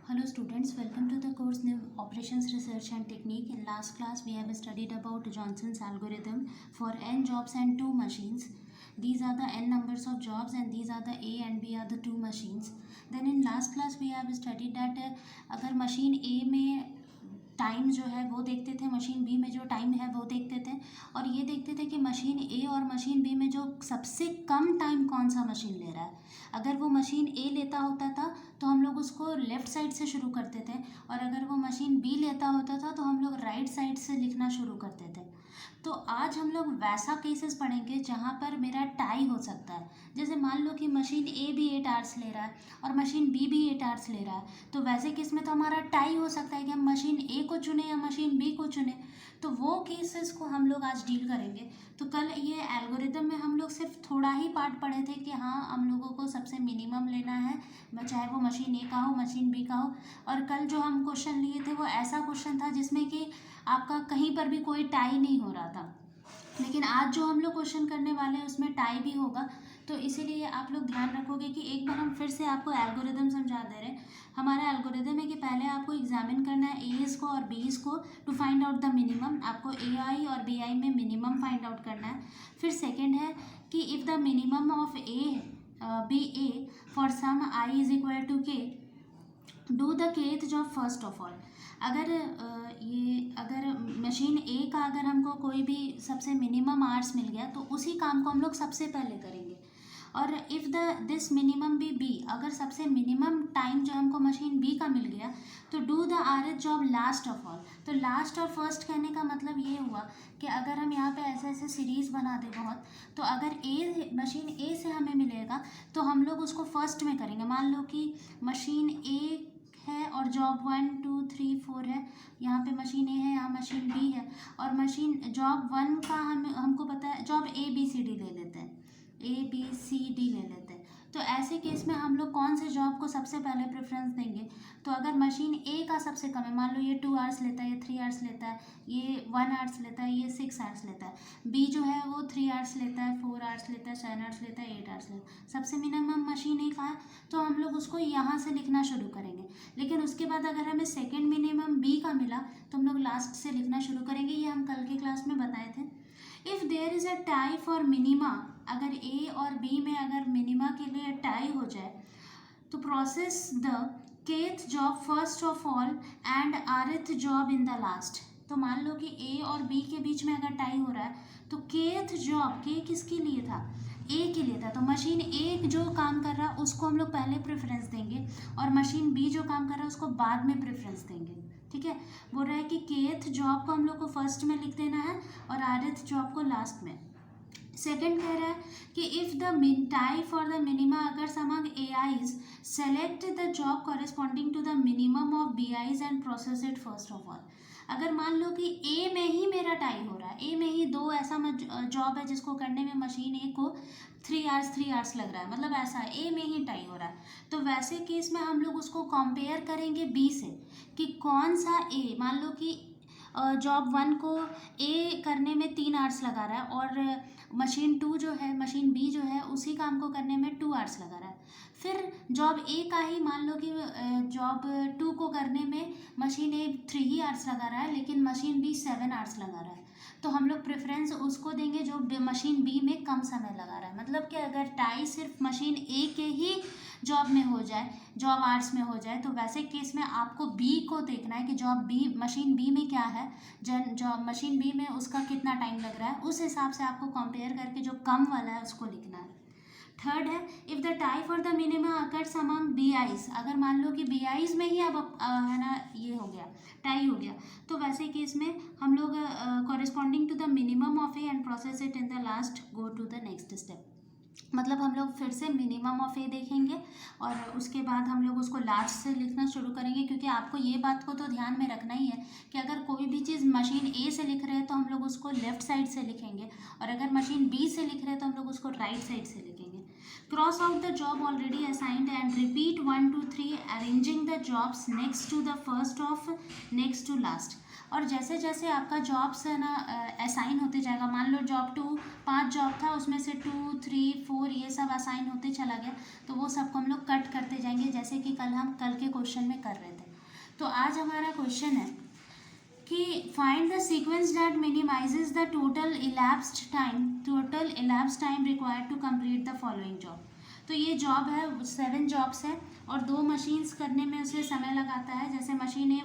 Hello students, welcome to the course name Operations Research and Technique. In last class we have studied about Johnson's algorithm for n jobs and 2 machines. These are the n numbers of jobs and these are the A and B are the 2 machines. Then in last class we have studied that अगर machine A में time जो है वो देखते थे, machine B में जो time है वो देखते थे, और ये देखते थे कि मशीन ए और मशीन बी में जो सबसे कम टाइम कौन सा मशीन ले रहा है। अगर वो मशीन ए लेता होता था तो हम लोग उसको लेफ़्ट साइड से शुरू करते थे, और अगर वो मशीन बी लेता होता था तो हम लोग राइट साइड से लिखना शुरू करते थे। तो आज हम लोग वैसा केसेस पढ़ेंगे जहाँ पर मेरा टाई हो सकता है। जैसे मान लो कि मशीन ए भी 8 आवर्स ले रहा है और मशीन बी भी 8 आवर्स ले रहा है, तो वैसे केस में तो हमारा टाई हो सकता है कि हम मशीन ए को चुने या मशीन बी को चुने। तो वो केसेस को हम लोग आज डील करेंगे। तो कल ये एल्गोरिदम में हम लोग सिर्फ थोड़ा ही पार्ट पढ़े थे कि हाँ हम लोगों को सबसे मिनिमम लेना है, चाहे वो मशीन ए का हो मशीन बी का हो। और कल जो हम क्वेश्चन लिए थे वो ऐसा क्वेश्चन था जिसमें कि आपका कहीं पर भी कोई टाई नहीं हो रहा था, लेकिन आज जो हम लोग क्वेश्चन करने वाले हैं उसमें टाई भी होगा। तो इसीलिए आप लोग ध्यान रखोगे कि एक बार हम फिर से आपको एल्गोरिदम समझा दे रहे हैं। हमारा एल्गोरिदम है कि पहले आपको एग्जामिन करना है एज को और बीज को to find out the minimum. आपको ए आई और बी आई में मिनिमम फाइंड आउट करना है। फिर सेकेंड है कि if the minimum of A B A for some I is equal to K, do the kth job first of all. अगर machine A का अगर हमको कोई भी सबसे मिनिमम आवर्स मिल गया तो उसी काम को हम लोग सबसे पहले करेंगे। और इफ़ दिस मिनिमम भी बी, अगर सबसे मिनिमम टाइम जो हमको मशीन बी का मिल गया तो do the R H job last of all. तो लास्ट और फर्स्ट कहने का मतलब ये हुआ कि अगर हम यहाँ पे ऐसे ऐसे सीरीज़ बना दें बहुत, तो अगर मशीन ए से हमें मिलेगा तो हम लोग उसको फर्स्ट में करेंगे। मान लो कि मशीन ए है और जॉब 1 2 3 4 है, यहाँ पे मशीन ए है, यहाँ मशीन बी है, और मशीन जॉब 1 का हमको पता है, job A B C D ले लेते हैं, ए बी सी डी ले लेते हैं। तो ऐसे केस में हम लोग कौन से जॉब को सबसे पहले प्रेफरेंस देंगे? तो अगर मशीन ए का सबसे कम है, मान लो ये 2 आवर्स लेता है, ये 3 आवर्स लेता है, ये 1 आवर्स लेता है, ये 6 आवर्स लेता है, बी जो है वो 3 आवर्स लेता है, 4 आवर्स लेता है, 7 आवर्स लेता है, 8 आवर्स लेता है, सबसे मिनिमम मशीन ए का है, तो हम लोग उसको यहाँ से लिखना शुरू करेंगे। लेकिन उसके बाद अगर हमें सेकेंड मिनिमम बी का मिला तो हम लोग लास्ट से लिखना शुरू करेंगे। ये हम कल के क्लास में बताए थे। If there is a tie for minima, अगर ए और बी में अगर मिनिमा के लिए टाई हो जाए तो process the kth job first of all and आरथ job in the last. तो मान लो कि ए और बी के बीच में अगर टाई हो रहा है तो केथ जॉब, के किसके लिए था? ए के लिए था। तो मशीन ए जो काम कर रहा है उसको हम लोग पहले प्रेफरेंस देंगे और मशीन बी जो काम कर रहा है उसको बाद में प्रेफरेंस देंगे। ठीक है, बोल रहा है कि केथ जॉब को हम लोग को फर्स्ट में लिख देना है और आरथ जॉब को लास्ट में। सेकेंड कह रहा है कि if the tie for the minima अगर among A I's select the job corresponding to the minimum of B I's and process it first of all. अगर मान लो कि ए में ही मेरा टाई हो रहा है, ए में ही दो ऐसा जॉब है जिसको करने में मशीन ए को 3 आवर्स लग रहा है, मतलब ऐसा ए में ही टाई हो रहा है, तो वैसे केस में हम लोग उसको कंपेयर करेंगे बी से कि कौन सा ए, मान लो कि जॉब 1 को ए करने में 3 आवर्स लगा रहा है और मशीन 2 जो है, मशीन बी जो है उसी काम को करने में 2 आवर्स लगा रहा है। फिर जॉब ए का ही मान लो कि जॉब 2 को करने में मशीन ए 3 ही आवर्स लगा रहा है लेकिन मशीन बी 7 आवर्स लगा रहा है, तो हम लोग प्रेफरेंस उसको देंगे जो मशीन बी में कम समय लगा रहा है। मतलब कि अगर टाई सिर्फ मशीन ए के ही जॉब में हो जाए, जॉब आवर्स में हो जाए, तो वैसे केस में आपको बी को देखना है कि जॉब बी मशीन बी में क्या है, जॉब मशीन बी में उसका कितना टाइम लग रहा है, उस हिसाब से आपको कंपेयर करके जो कम वाला है उसको लिखना है। थर्ड है if the tie for the minimum occurs among B I's, अगर मान लो कि बी आईज में ही अब है ना ये हो गया, टाई हो गया, तो वैसे केस में हम लोग corresponding to the minimum of A and process it in the last go to the next step. मतलब हम लोग फिर से मिनिमम ऑफ ए देखेंगे और उसके बाद हम लोग उसको लास्ट से लिखना शुरू करेंगे, क्योंकि आपको ये बात को तो ध्यान में रखना ही है कि अगर कोई भी चीज़ मशीन ए से लिख रहे हैं तो हम लोग उसको लेफ्ट साइड से लिखेंगे, और अगर मशीन बी से लिख रहे हैं तो हम लोग उसको राइट साइड से लिखेंगे। Cross out the job already assigned and repeat 1 2 3 arranging the jobs next to the first of next to last. और जैसे जैसे आपका जॉब्स है ना असाइन होते जाएगा, मान लो जॉब 2 5 जॉब था, उसमें से 2 3 4 ये सब असाइन होते चला गया, तो वो सबको हम लोग कट करते जाएंगे जैसे कि कल के क्वेश्चन में कर रहे थे। तो आज हमारा क्वेश्चन है कि find the sequence that minimizes the total elapsed time required to complete the following job. तो ये जॉब है 7 जॉब्स है और 2 मशीन्स करने में उसे समय लगाता है। जैसे मशीन ए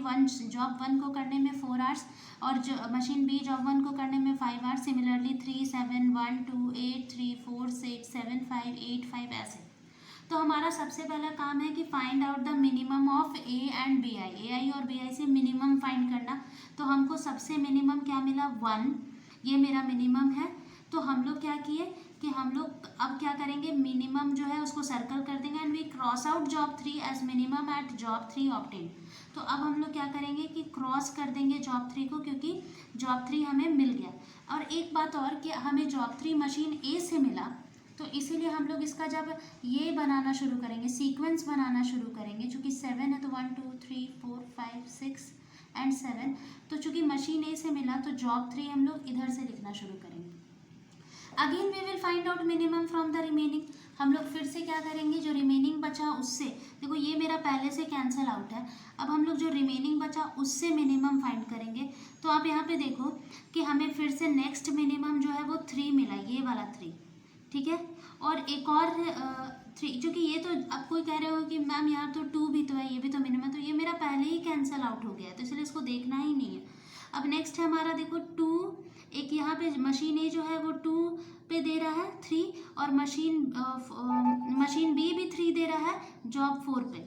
जॉब 1 को करने में 4 आवर्स और जो मशीन बी जॉब 1 को करने में 5 आवर्स। सिमिलरली 3, 7, 1, 2, 8, 3, 4, 6, 7, 5, 8, 5 ऐसे। तो हमारा सबसे पहला काम है कि find out the minimum of A and B I. A I और बी आई से मिनिमम फाइंड करना। तो हमको सबसे मिनिमम क्या मिला 1, ये मेरा मिनिमम है। तो हम लोग क्या किए कि हम लोग अब क्या करेंगे, मिनिमम जो है उसको सर्कल कर देंगे and we cross out job 3 as minimum at job 3 obtain. तो अब हम लोग क्या करेंगे कि क्रॉस कर देंगे जॉब 3 को, क्योंकि जॉब 3 हमें मिल गया। और एक बात और कि हमें जॉब 3 मशीन ए से मिला, तो इसीलिए हम लोग इसका जब ये बनाना शुरू करेंगे, सीक्वेंस बनाना शुरू करेंगे, चूँकि 7 है तो 1, 2, 3, 4, 5, 6 एंड 7। तो चूँकि मशीन ए से मिला तो जॉब 3 हम लोग इधर से लिखना शुरू करेंगे। Again we will find out minimum from the remaining. हम लोग फिर से क्या करेंगे, जो रिमेनिंग बचा उससे, देखो ये मेरा पहले से कैंसिल आउट है। अब हम लोग जो रिमेनिंग बचा उससे मिनिमम फाइंड करेंगे। तो आप यहाँ पे देखो कि हमें फिर से नेक्स्ट मिनिमम जो है वो 3 मिला, ये वाला 3, ठीक है। और एक और 3, क्योंकि ये तो अब कोई कह रहे हो कि मैम यहाँ तो 2 भी तो है, ये भी तो मिनिमम, तो ये मेरा पहले ही कैंसिल आउट हो गया है, तो इसलिए इसको देखना ही नहीं है। अब नेक्स्ट है हमारा, देखो 2, एक यहाँ पे मशीन ए जो है वो 2 पे दे रहा है 3, और मशीन बी भी 3 दे रहा है जॉब 4 पे।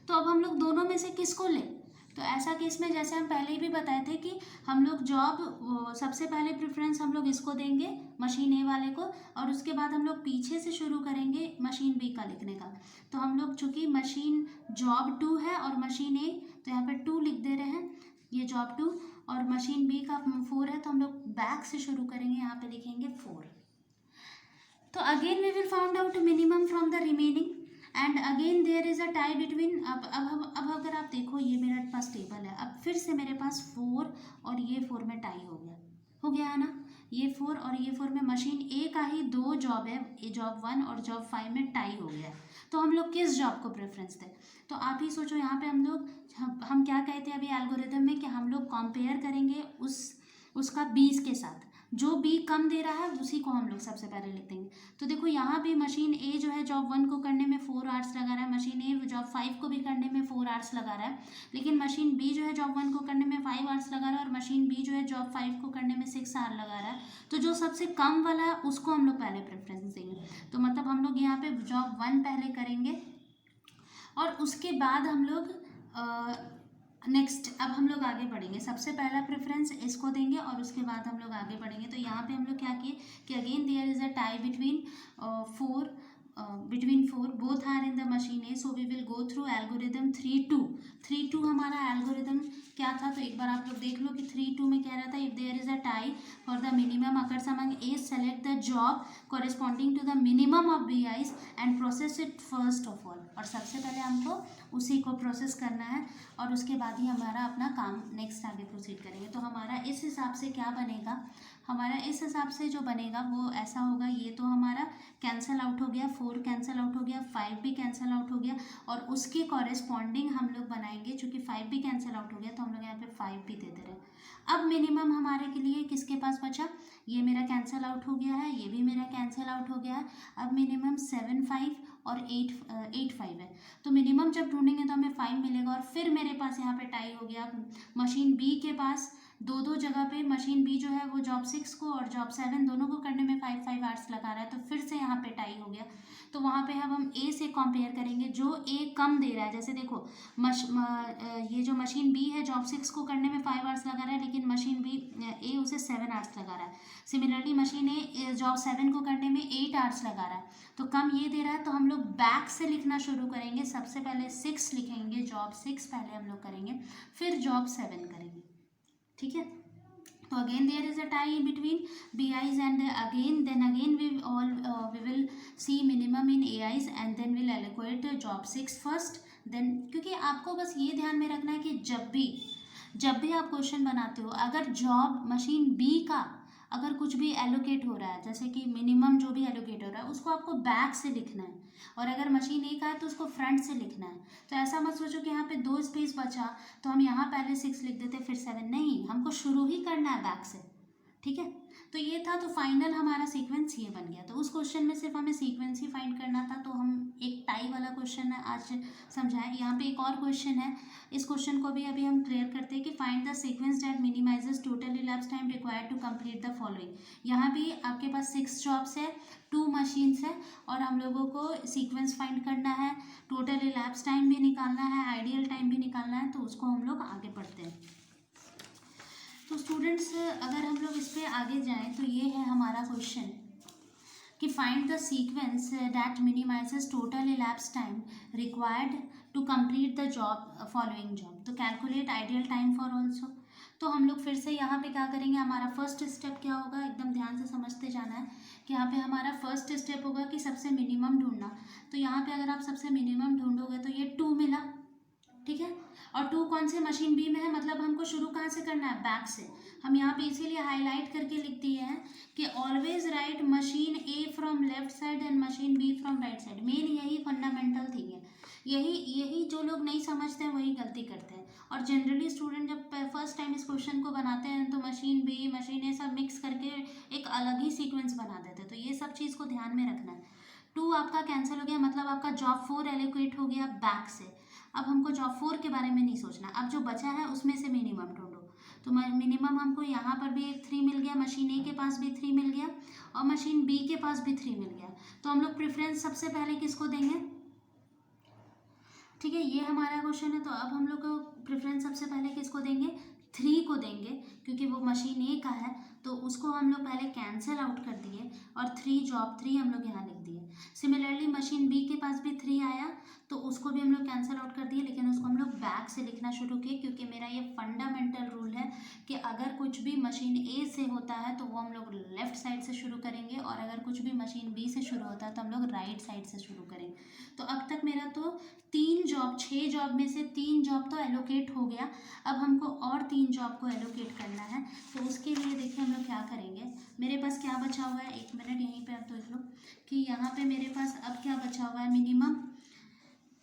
तो अब हम लोग दोनों में से किसको लें? तो ऐसा केस में जैसे हम पहले ही भी बताए थे कि हम लोग जॉब सबसे पहले प्रेफरेंस हम लोग इसको देंगे, मशीन ए वाले को, और उसके बाद हम लोग पीछे से शुरू करेंगे मशीन बी का लिखने का। तो हम लोग चूँकि मशीन जॉब 2 है और मशीन ए, तो यहाँ पर 2 लिख दे रहे हैं, ये जॉब 2, और मशीन बी का 4 है, तो हम लोग बैक से शुरू करेंगे, यहाँ पे लिखेंगे 4। तो again we will found out minimum from the remaining and again there is a tie between. अब अगर आप देखो ये मेरे पास टेबल है, अब फिर से मेरे पास 4 और ये 4 में टाई हो गया है ना। ये 4 और ये 4 में मशीन ए का ही 2 जॉब है, ये जॉब 1 और जॉब 5 में टाई हो गया। तो हम लोग किस जॉब को प्रेफरेंस दें? तो आप ही सोचो, यहाँ पे हम लोग हम क्या कहते हैं अभी एल्गोरिथम में कि हम लोग कंपेयर करेंगे उसका 20 के साथ, जो बी कम दे रहा है उसी को हम लोग सबसे पहले लिख देंगे। तो देखो यहाँ भी मशीन ए जो है जॉब 1 को करने में 4 आवर्स लगा रहा है, मशीन ए जॉब 5 को भी करने में 4 आवर्स लगा रहा है, लेकिन मशीन बी जो है जॉब 1 को करने में 5 आवर्स लगा रहा है और मशीन बी जो है जॉब 5 को करने में 6 आवर लगा रहा है। तो जो सबसे कम वाला है उसको हम लोग पहले प्रेफरेंस देंगे। तो मतलब हम लोग यहाँ पे जॉब 1 पहले करेंगे और उसके बाद हम लोग नेक्स्ट अब हम लोग आगे बढ़ेंगे। सबसे पहला प्रेफरेंस इसको देंगे और उसके बाद हम लोग आगे बढ़ेंगे। तो यहाँ पे हम लोग क्या किए कि again there is a tie between 4 both are in the machine A, so we will go through algorithm 3-2 हमारा एल्गोरिदम क्या था। तो एक बार आप लोग देख लो कि 3-2 में क्या रहता है, if there is a tie for the minimum occurs among A, select the job corresponding to the minimum of B I's and process it first of all. और सबसे पहले हमको उसी को प्रोसेस करना है और उसके बाद ही हमारा अपना काम नेक्स्ट आगे प्रोसीड करेंगे। तो हमारा इस हिसाब से क्या बनेगा, हमारा इस हिसाब से जो बनेगा वो ऐसा होगा, ये तो हमारा कैंसिल आउट हो गया, 4 कैंसिल आउट हो गया, 5 भी कैंसिल आउट हो गया, और उसके कॉरेस्पॉन्डिंग हम लोग बनाएंगे। चूँकि 5 भी कैंसिल आउट हो गया तो हम लोग यहाँ पे 5 भी दे दे रहे हैं। अब मिनिमम हमारे के लिए किसके पास बचा, ये मेरा कैंसिल आउट हो गया है, ये भी मेरा कैंसिल आउट हो गया है। अब मिनिमम 7, 5 और 8, 5 है। तो मिनिमम जब ढूंढेंगे तो हमें 5 मिलेगा। और फिर मेरे पास यहाँ पे टाई हो गया, मशीन बी के पास 2 जगह पे मशीन बी जो है वो जॉब 6 को और जॉब 7 दोनों को करने में 5 आवर्स लगा रहा है, तो फिर से यहाँ पे टाई हो गया। तो वहाँ पे अब हम ए से कंपेयर करेंगे, जो ए कम दे रहा है। जैसे देखो ये जो मशीन बी है जॉब 6 को करने में 5 आवर्स लगा रहा है, लेकिन मशीन बी ए उसे 7 आवर्स लगा रहा है। सिमिलरली मशीन ए जॉब 7 को करने में 8 आवर्स लगा रहा है, तो कम ये दे रहा है। तो हम लोग बैक से लिखना शुरू करेंगे। सबसे पहले 6 लिखेंगे, जॉब 6 पहले हम लोग करेंगे, फिर जॉब 7 करेंगे, ठीक है। तो again there is a tie between B I's and again we will see minimum in A I's and then will allocate job 6 first, then, क्योंकि आपको बस ये ध्यान में रखना है कि जब भी आप क्वेश्चन बनाते हो, अगर जॉब मशीन बी का अगर कुछ भी एलोकेट हो रहा है, जैसे कि मिनिमम जो भी एलोकेट हो रहा है उसको आपको बैक से लिखना है, और अगर मशीन ए का है तो उसको फ्रंट से लिखना है। तो ऐसा मत सोचो कि यहाँ पे 2 स्पेस बचा तो हम यहाँ पहले 6 लिख देते फिर 7, नहीं, हमको शुरू ही करना है बैक से, ठीक है। तो ये था, तो फाइनल हमारा सीक्वेंस ये बन गया। तो उस क्वेश्चन में सिर्फ हमें सीक्वेंस ही फाइंड करना था, तो हम एक टाई वाला क्वेश्चन है आज समझाएं। यहाँ पे एक और क्वेश्चन है, इस क्वेश्चन को भी अभी हम क्लियर करते हैं कि find the sequence that minimises total elapse time required to complete the following. यहाँ भी आपके पास 6 जॉब्स है, 2 मशीन्स है, और हम लोगों को सीक्वेंस फाइंड करना है, टोटल इलैप्स टाइम भी निकालना है, आइडियल टाइम भी निकालना है। तो उसको हम लोग आगे पढ़ते हैं। तो स्टूडेंट्स, अगर हम लोग इस पर आगे जाएं तो ये है हमारा क्वेश्चन कि find the sequence that minimises total elapse time required to complete the job following job. तो calculate ideal time for also. तो हम लोग फिर से यहाँ पे क्या करेंगे, हमारा फर्स्ट स्टेप क्या होगा, एकदम ध्यान से समझते जाना है कि यहाँ पे हमारा फर्स्ट स्टेप होगा कि सबसे मिनिमम ढूंढना। तो यहाँ पे अगर आप सबसे मिनिमम ढूंढोगे तो ये 2 मिला, ठीक है। और 2 कौन से मशीन बी में है, मतलब हमको शुरू कहाँ से करना है, बैक से। हम यहाँ पे इसीलिए हाईलाइट करके लिख दिए हैं कि always right machine A from left side and machine B from right side. Main यही फंडामेंटल थिंग है, यही जो लोग नहीं समझते हैं वही गलती करते हैं। और जनरली स्टूडेंट जब फर्स्ट टाइम इस क्वेश्चन को बनाते हैं तो मशीन बी मशीन ए सब मिक्स करके एक अलग ही सीक्वेंस बना देते हैं। तो ये सब चीज़ को ध्यान में रखना है। 2 आपका कैंसिल हो गया, मतलब आपका जॉब 4 एलोकेट हो गया बैक से। अब हमको जॉब 4 के बारे में नहीं सोचना, अब जो बचा है उसमें से मिनिमम ढूंढो। तो मिनिमम हमको यहाँ पर भी एक 3 मिल गया, मशीन ए के पास भी 3 मिल गया, और मशीन बी के पास भी 3 मिल गया। तो हम लोग प्रेफरेंस सबसे पहले किसको देंगे, ठीक है, ये हमारा क्वेश्चन है। तो अब हम लोग को प्रेफरेंस सबसे पहले किसको देंगे, 3 को देंगे, क्योंकि वो मशीन ए का है। तो उसको हम लोग पहले कैंसिल आउट कर दिए और 3 जॉब 3 हम लोग यहाँ लिख दिए। सिमिलरली मशीन बी के पास भी 3 आया तो उसको भी हम लोग कैंसिल आउट कर दिए, लेकिन उसको हम लोग बैक से लिखना शुरू किए, क्योंकि मेरा ये फंडामेंटल रूल है कि अगर कुछ भी मशीन ए से होता है तो वो हम लोग लेफ्ट साइड से शुरू करेंगे, और अगर कुछ भी मशीन बी से शुरू होता है तो हम लोग राइट साइड से शुरू करेंगे। तो अब तक मेरा तो 6 जॉब में से 3 जॉब तो एलोकेट हो गया। अब हमको और 3 जॉब को एलोकेट करना है। तो उसके लिए देखिए हम लोग क्या करेंगे, मेरे पास क्या बचा हुआ है, 1 मिनट यहीं पे आप देख लो कि यहाँ पे मेरे पास अब क्या बचा हुआ है, मिनिमम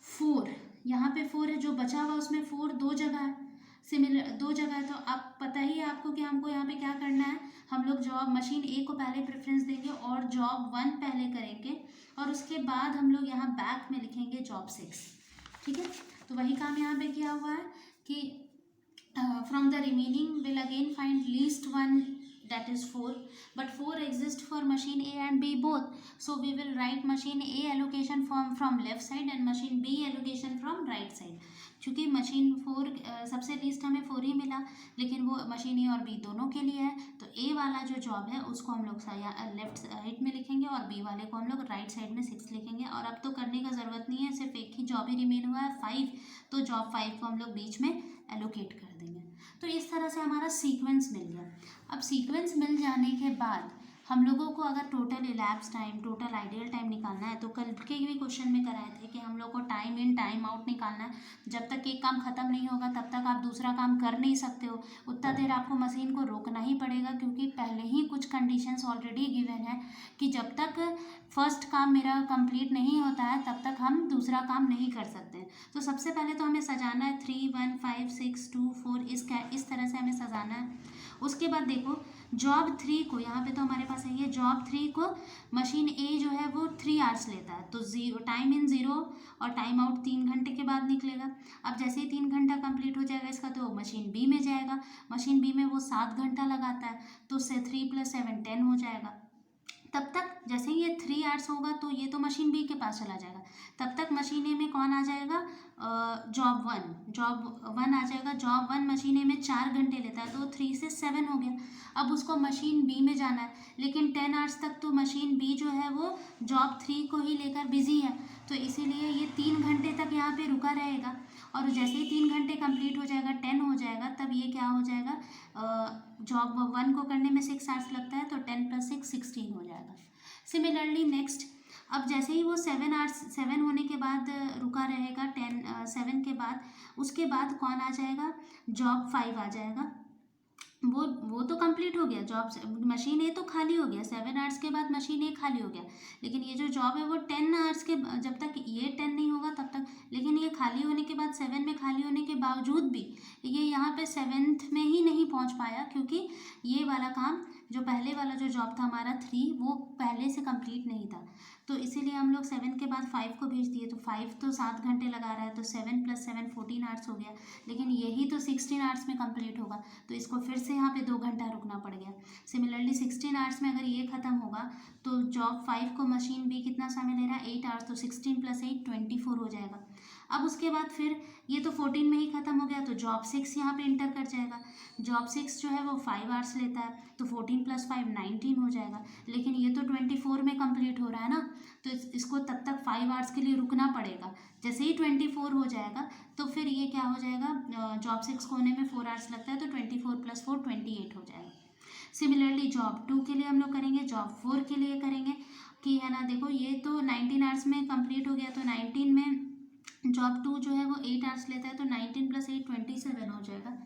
4, यहाँ पे 4 है, जो बचा हुआ उसमें 4 2 जगह है, सिमिलर 2 जगह है। तो आप पता ही है आपको कि हमको यहाँ पे क्या करना है, हम लोग जॉब मशीन ए को पहले प्रेफरेंस देंगे और जॉब 1 पहले करेंगे, और उसके बाद हम लोग यहाँ बैक में लिखेंगे जॉब 6, ठीक है। तो वही काम यहाँ पे किया हुआ है कि from the remaining will again find least one, that is 4, but 4 exists for machine A and B both, so we will write machine A allocation from left side and machine B allocation from right side। चूँकि machine 4 सबसे least हमें 4 ही मिला, लेकिन वो machine ए और B दोनों के लिए है, तो ए वाला जो जॉब है उसको हम लोग लेफ्ट साइड में लिखेंगे और बी वाले को हम लोग राइट साइड में 6 लिखेंगे। और अब तो करने का ज़रूरत नहीं है, सिर्फ एक ही जॉब ही रिमेन हुआ है 5, तो जॉब 5 को हम लोग बीच में एलोकेट कर देंगे। तो इस तरह से हमारा सीक्वेंस मिल गया। अब सीक्वेंस मिल जाने के बाद हम लोगों को अगर total elapse time, total ideal time निकालना है, तो कल के भी क्वेश्चन में कराए थे कि हम लोग को टाइम इन टाइम आउट निकालना है। जब तक एक काम ख़त्म नहीं होगा तब तक आप दूसरा काम कर नहीं सकते हो, उतना देर आपको मशीन को रोकना ही पड़ेगा, क्योंकि पहले ही कुछ कंडीशंस ऑलरेडी गिवन है कि जब तक फर्स्ट काम मेरा कंप्लीट नहीं होता है तब तक हम दूसरा काम नहीं कर सकते। तो सबसे पहले तो हमें सजाना है 3 1 5 6 2 4, इस तरह से हमें सजाना है। उसके बाद देखो जॉब 3 को, यहाँ पे तो हमारे पास है ये जॉब 3 को मशीन ए जो है वो 3 आवर्स लेता है, तो टाइम इन 0 और टाइम आउट 3 घंटे के बाद निकलेगा। अब जैसे ही 3 घंटा कंप्लीट हो जाएगा इसका तो मशीन बी में जाएगा, मशीन बी में वो 7 घंटा लगाता है, तो उससे 3 + 7 10 हो जाएगा। तब तक जैसे ही ये 3 आवर्स होगा तो ये तो मशीन बी के पास चला जाएगा, तब तक मशीन ए में कौन आ जाएगा, जॉब 1 आ जाएगा। जॉब 1 मशीन ए में 4 घंटे लेता है, तो 3 से 7 हो गया। अब उसको मशीन बी में जाना है, लेकिन 10 आवर्स तक तो मशीन बी जो है वो जॉब 3 को ही लेकर बिजी है, तो इसीलिए ये 3 घंटे तक यहाँ पे रुका रहेगा। और जैसे ही 3 घंटे कंप्लीट हो जाएगा, 10 हो जाएगा, तब ये क्या हो जाएगा, जॉब 1 को करने में 6 आवर्स लगता है, तो 10 + 6 16 हो जाएगा। सिमिलरली नेक्स्ट, अब जैसे ही वो 7 आवर्स 7 होने के बाद रुका रहेगा, 7 के बाद, उसके बाद कौन आ जाएगा, जॉब 5 आ जाएगा। वो तो कंप्लीट हो गया जॉब। मशीन ए तो खाली हो गया, 7 आवर्स के बाद मशीन ए खाली हो गया। लेकिन ये जो जॉब है वो 10 आवर्स के, जब तक ये 10 नहीं होगा तब तक, लेकिन ये खाली होने के बाद 7 में खाली होने के बावजूद भी ये यहाँ पे 7th में ही नहीं पहुँच पाया, क्योंकि ये वाला काम जो पहले वाला जो जॉब था हमारा 3, वो पहले से कंप्लीट नहीं था। तो इसीलिए हम लोग 7 के बाद 5 को भेज दिए। तो 5 तो 7 घंटे लगा रहा है, तो 7 + 7 14 आवर्स हो गया। लेकिन यही तो 16 आवर्स में कंप्लीट होगा, तो इसको फिर से यहाँ पे 2 घंटा रुकना पड़ गया। सिमिलरली 16 आवर्स में अगर ये ख़त्म होगा तो जॉब 5 को मशीन बी कितना समय ले रहा है, 8 आवर्स, तो 16 + 8 24 हो जाएगा। अब उसके बाद फिर ये तो 14 में ही ख़त्म हो गया, तो जॉब 6 यहाँ पे इंटर कर जाएगा। जॉब 6 जो है वो 5 आवर्स लेता है, तो 14 + 5 19 हो जाएगा। लेकिन ये तो 24 में कंप्लीट हो रहा है ना, तो इसको तब तक 5 आवर्स के लिए रुकना पड़ेगा। जैसे ही 24 हो जाएगा तो फिर ये क्या हो जाएगा, जॉब 6 को होने में 4 आवर्स लगता है, तो 24 + 4 28 हो जाएगा। सिमिलरली जॉब 2 के लिए हम लोग करेंगे, जॉब 4 के लिए करेंगे कि है ना, देखो ये तो 19 आवर्स में कंप्लीट हो गया, तो 19 में जॉब 2 जो है वो 8 आवर्स लेता है, तो 19 + 8 27 हो जाएगा।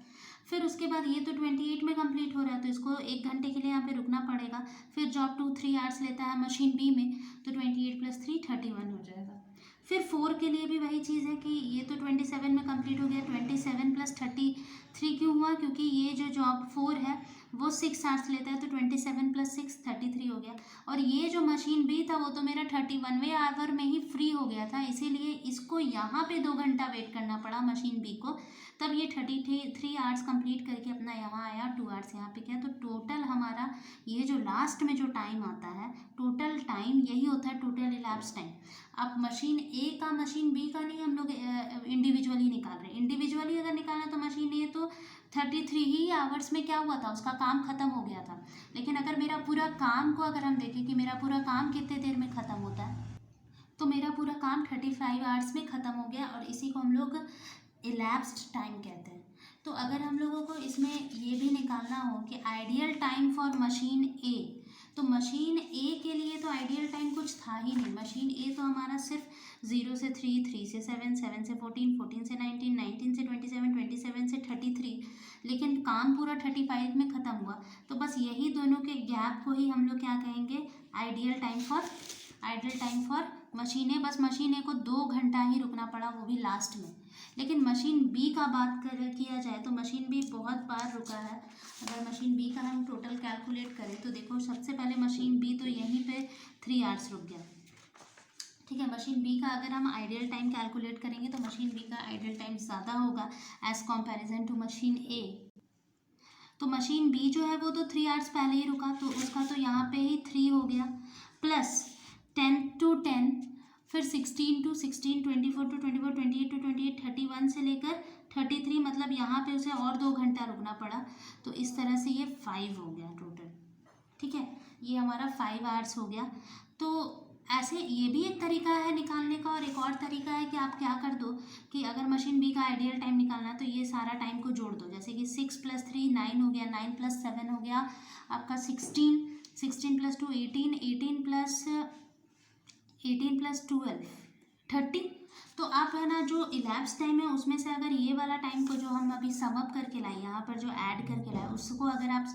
फिर उसके बाद ये तो 28 में कंप्लीट हो रहा है, तो इसको 1 घंटे के लिए यहाँ पे रुकना पड़ेगा। फिर जॉब 2 3 आवर्स लेता है मशीन बी में, तो 28 + 3 31 हो जाएगा। फिर 4 के लिए भी वही चीज़ है कि ये तो 27 में कंप्लीट हो गया, 27 + 33 क्यों हुआ, क्योंकि ये जो जॉब 4 है वो 6 आवर्स लेता है, तो 27 + 6 33 हो गया। और ये जो मशीन बी था वो तो मेरा 31वें आवर में ही फ्री हो गया था, इसीलिए इसको यहाँ पे 2 घंटा वेट करना पड़ा मशीन बी को, तब ये 33 आवर्स कंप्लीट करके अपना यहाँ आया, 2 आवर्स यहाँ पे किया। तो टोटल हमारा ये जो लास्ट में जो टाइम आता है, टोटल टाइम यही होता है, टोटल इलैप्स टाइम। अब मशीन ए का मशीन बी का नहीं हम लोग इंडिविजुअली निकाल रहे हैं। इंडिविजुअली अगर निकालना तो मशीन ए तो 33 ही आवर्स में क्या हुआ था, उसका काम ख़त्म हो गया था। लेकिन अगर मेरा पूरा काम को अगर हम देखें कि मेरा पूरा काम कितने देर में ख़त्म होता है, तो मेरा पूरा काम 35 आवर्स में ख़त्म हो गया, और इसी को हम लोग इलैप्स्ड टाइम कहते हैं। तो अगर हम लोगों को इसमें ये भी निकालना हो कि आइडियल टाइम फॉर मशीन ए, तो मशीन ए के लिए तो आइडियल टाइम कुछ था ही नहीं। मशीन ए तो हमारा सिर्फ 0 से 3, 3 से 7, 7 से 14, 14 से 19, 19 से 27, 27 से 33, लेकिन काम पूरा 35 में ख़त्म हुआ। तो बस यही दोनों के गैप को ही हम लोग क्या कहेंगे, आइडियल टाइम फॉर मशीन ए। बस मशीन ए को 2 घंटा ही रुकना पड़ा, वो भी लास्ट में। लेकिन मशीन बी का किया जाए तो मशीन बी बहुत बार रुका है। अगर मशीन बी का हम टोटल कैलकुलेट करें तो देखो, सबसे पहले मशीन बी तो यहीं पे 3 आवर्स रुक गया। ठीक है, मशीन बी का अगर हम आइडियल टाइम कैलकुलेट करेंगे तो मशीन बी का आइडियल टाइम ज़्यादा होगा एज़ कंपैरिजन टू मशीन ए। तो मशीन बी जो है वो तो 3 आवर्स पहले ही रुका, तो उसका तो यहाँ पे ही 3 हो गया, प्लस 10 to 10, फिर 16 to 16, 24 to 24, 28 to 28, 31 से लेकर 33, मतलब यहाँ पे उसे और 2 घंटा रुकना पड़ा। तो इस तरह से ये 5 हो गया टोटल। ठीक है, ये हमारा 5 आवर्स हो गया। तो ऐसे ये भी एक तरीका है निकालने का, और एक और तरीका है कि आप क्या कर दो कि अगर मशीन बी का आइडियल टाइम निकालना है तो ये सारा टाइम को जोड़ दो। जैसे कि 6 + 3 9 हो गया, 9 + 7 हो गया आपका 16, 16 + 2 18, 18 + 12 30। तो आप है ना, जो इलैप्स टाइम है उसमें से अगर ये वाला टाइम को जो हम अभी सम अप करके लाए, यहाँ पर जो ऐड करके लाए, उसको अगर आप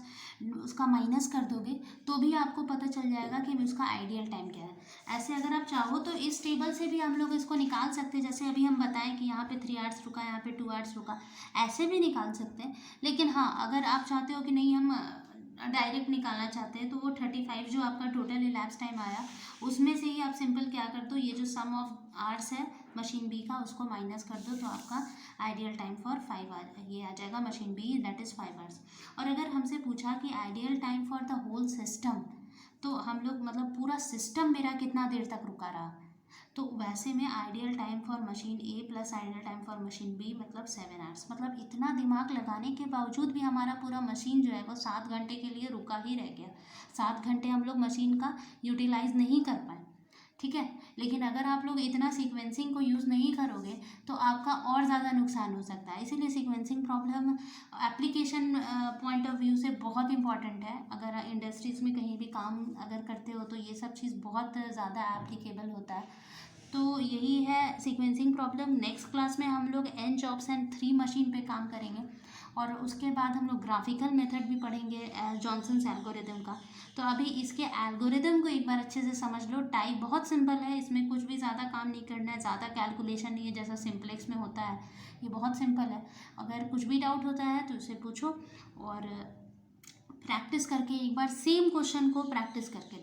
उसका माइनस कर दोगे तो भी आपको पता चल जाएगा कि उसका आइडियल टाइम क्या है। ऐसे अगर आप चाहो तो इस टेबल से भी हम लोग इसको निकाल सकते हैं, जैसे अभी हम बताएं कि यहाँ पे 3 आवर्स रुका, यहाँ पे 2 आवर्स रुका, ऐसे भी निकाल सकते हैं। लेकिन हाँ, अगर आप चाहते हो कि नहीं हम डायरेक्ट निकालना चाहते हैं, तो वो 35 जो आपका टोटल इलैप्स टाइम आया, उसमें से ही आप सिंपल क्या कर दो, ये जो सम ऑफ आवर्स है मशीन बी का उसको माइनस कर दो, तो आपका आइडियल टाइम फॉर 5 आवर ये आ जाएगा machine B, that is 5 hours. और अगर हमसे पूछा कि ideal time for the whole system, तो हम लोग मतलब पूरा सिस्टम मेरा कितना देर तक रुका रहा, तो वैसे में ideal time for machine A plus ideal time for machine B मतलब 7 आवर्स। मतलब इतना दिमाग लगाने के बावजूद भी हमारा पूरा मशीन जो है वो 7 घंटे के लिए रुका ही रह गया। 7 घंटे हम लोग मशीन का यूटिलाइज नहीं कर पाए। ठीक है, लेकिन अगर आप लोग इतना सीक्वेंसिंग को यूज़ नहीं करोगे तो आपका और ज़्यादा नुकसान हो सकता है। इसीलिए sequencing problem application point of view से बहुत इंपॉर्टेंट है। अगर इंडस्ट्रीज़ में कहीं भी काम अगर करते हो तो ये सब चीज़ बहुत ज़्यादा एप्लीकेबल होता है। तो यही है सीक्वेंसिंग प्रॉब्लम। नेक्स्ट क्लास में हम लोग n जॉब्स एंड 3 मशीन पे काम करेंगे, और उसके बाद हम लोग ग्राफिकल मेथड भी पढ़ेंगे जॉनसन्स एल्गोरिदम का। तो अभी इसके एल्गोरिदम को एक बार अच्छे से समझ लो। टाइप बहुत सिंपल है, इसमें कुछ भी ज़्यादा काम नहीं करना है, ज़्यादा कैलकुलेशन नहीं है जैसा सिंप्लेक्स में होता है। ये बहुत सिंपल है। अगर कुछ भी डाउट होता है तो उसे पूछो, और प्रैक्टिस करके एक बार सेम क्वेश्चन को प्रैक्टिस करके